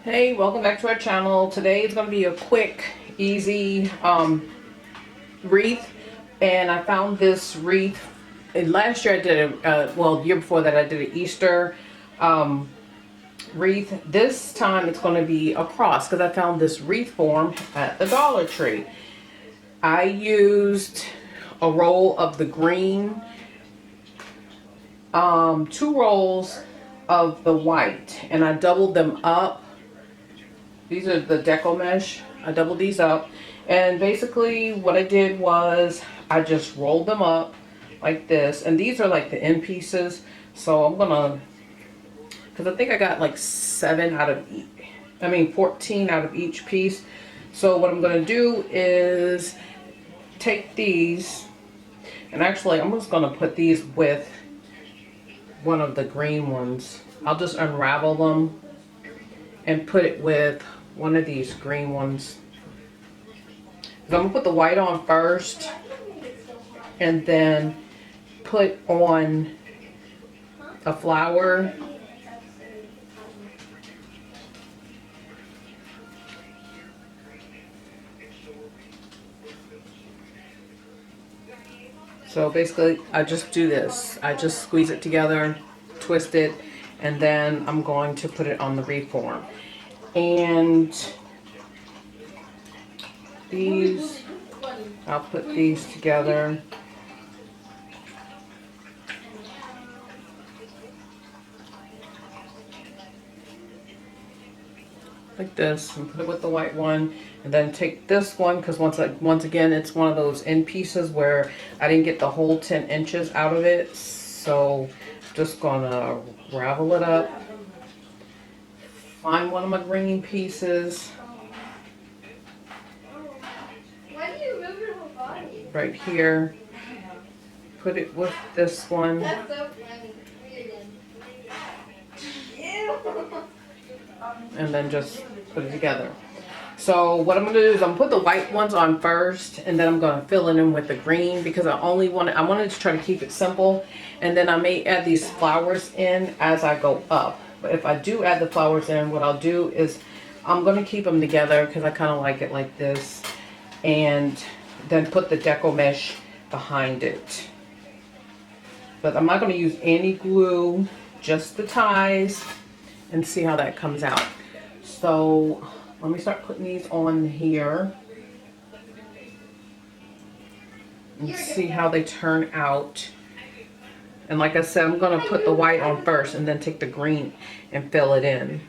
Hey, welcome back to our channel. Today is going to be a quick, easy wreath, and I found this wreath. And last year I did the year before that I did an Easter um, wreath. This time it's going to be a cross because I found this wreath form at the Dollar Tree. I used a roll of the green, 2 rolls of the white, and I doubled them up. These are the Deco mesh. I doubled these up. And basically what I did was I just rolled them up like this. And these are like the end pieces. So I'm gonna, because I think I got like 14 out of each piece. So what I'm gonna do is take these, and actually I'm just gonna put these with one of the green ones. I'll just unravel them and put it with one of these green ones. So I'm gonna put the white on first and then put on a flower. So basically I just do this. I just squeeze it together, twist it, and then I'm going to put it on the wreath form. And these, I'll put these together. Like this, and put it with the white one, and then take this one, because once again it's one of those end pieces where I didn't get the whole 10 inches out of it, so just gonna ravel it up, find one of my green pieces right here, put it with this one. And then just put it together. So what I'm going to do is I'm going to put the white ones on first, and then I'm going to fill it in with the green, because I wanted to try to keep it simple, and then I may add these flowers in as I go up. But if I do add the flowers in, what I'll do is I'm going to keep them together because I kind of like it like this, and then put the Deco mesh behind it. But I'm not going to use any glue, just the ties, and see how that comes out. So let me start putting these on here and see how they turn out. And like I said, I'm going to put the white on first and then take the green and fill it in.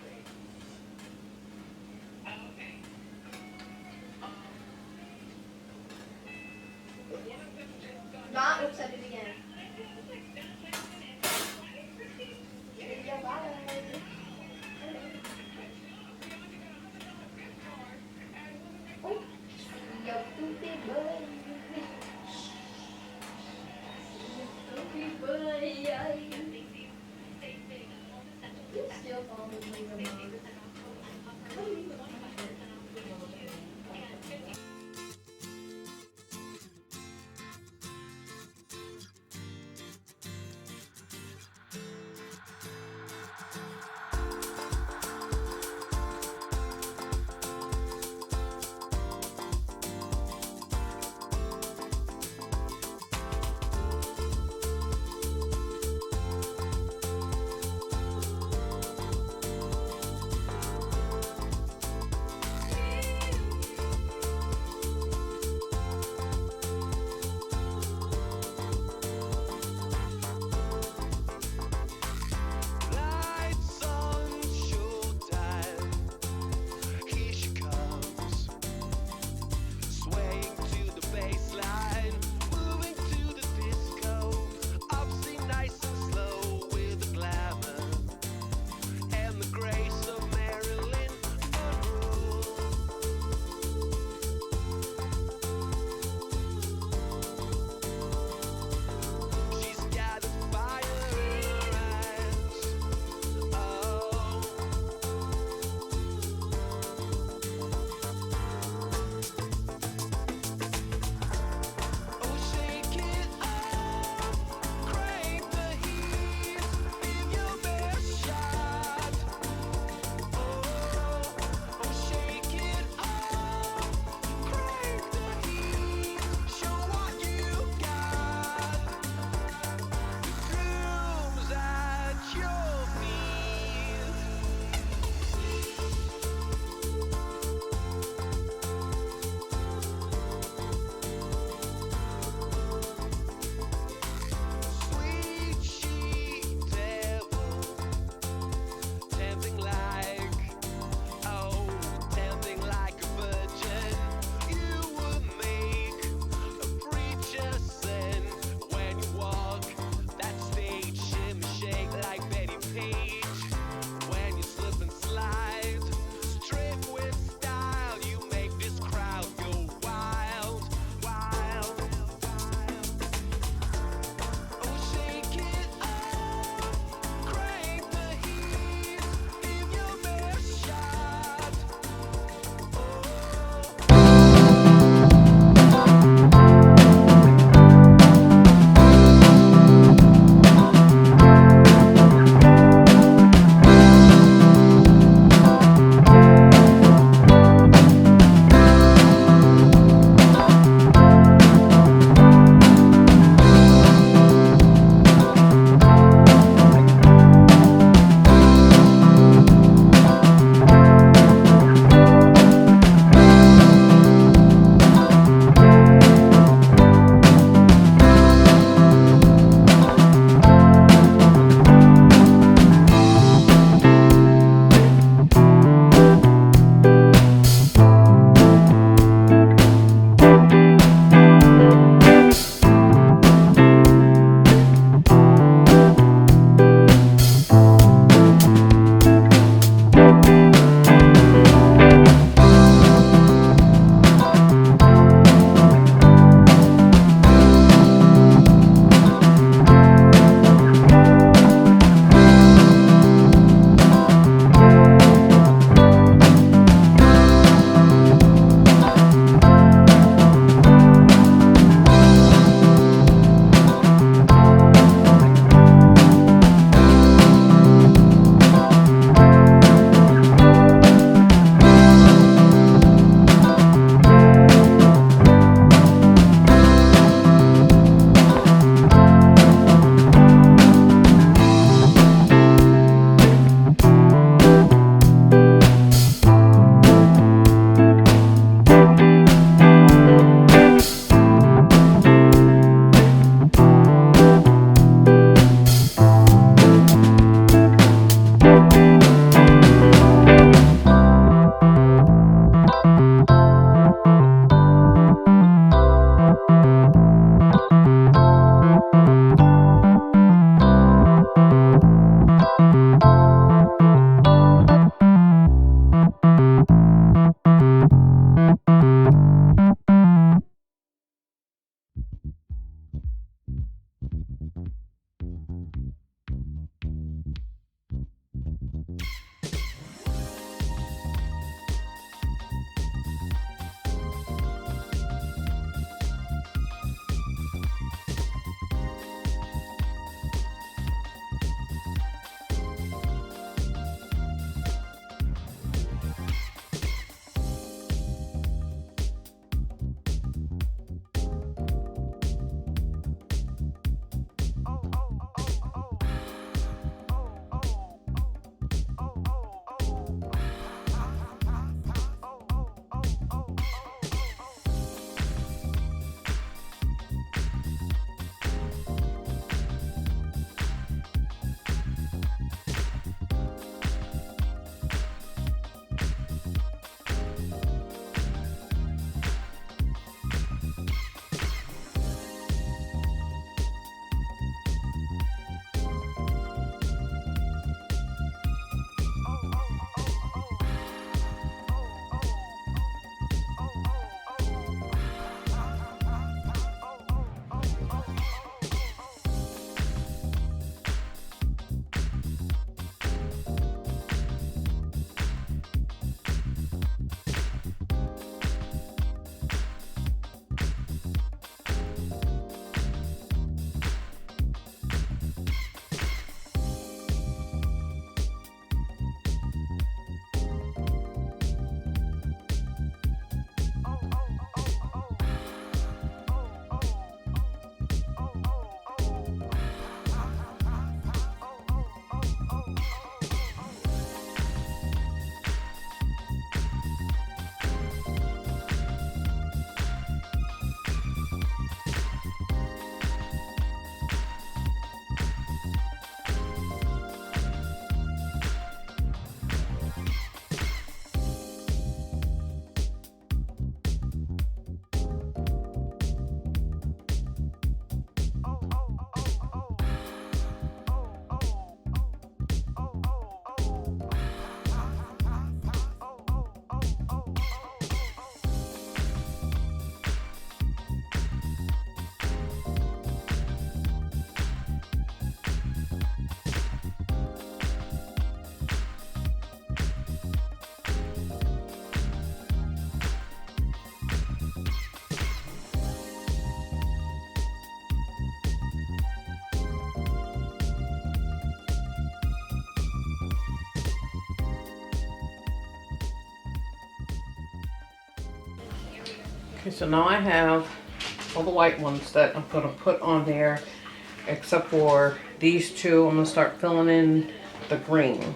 Okay, so now I have all the white ones that I'm going to put on there, except for these two. I'm going to start filling in the green.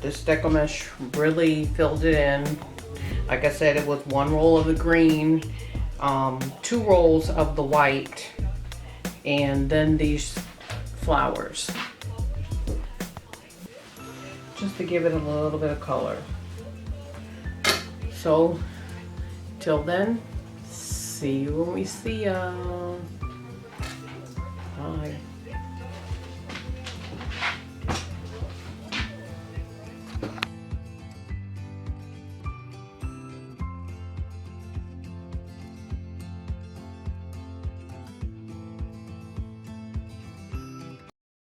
this Deco mesh really filled it in. Like I said, it was 1 roll of the green, 2 rolls of the white, and then these flowers. Just to give it a little bit of color. So, till then, see you when we see ya. Bye.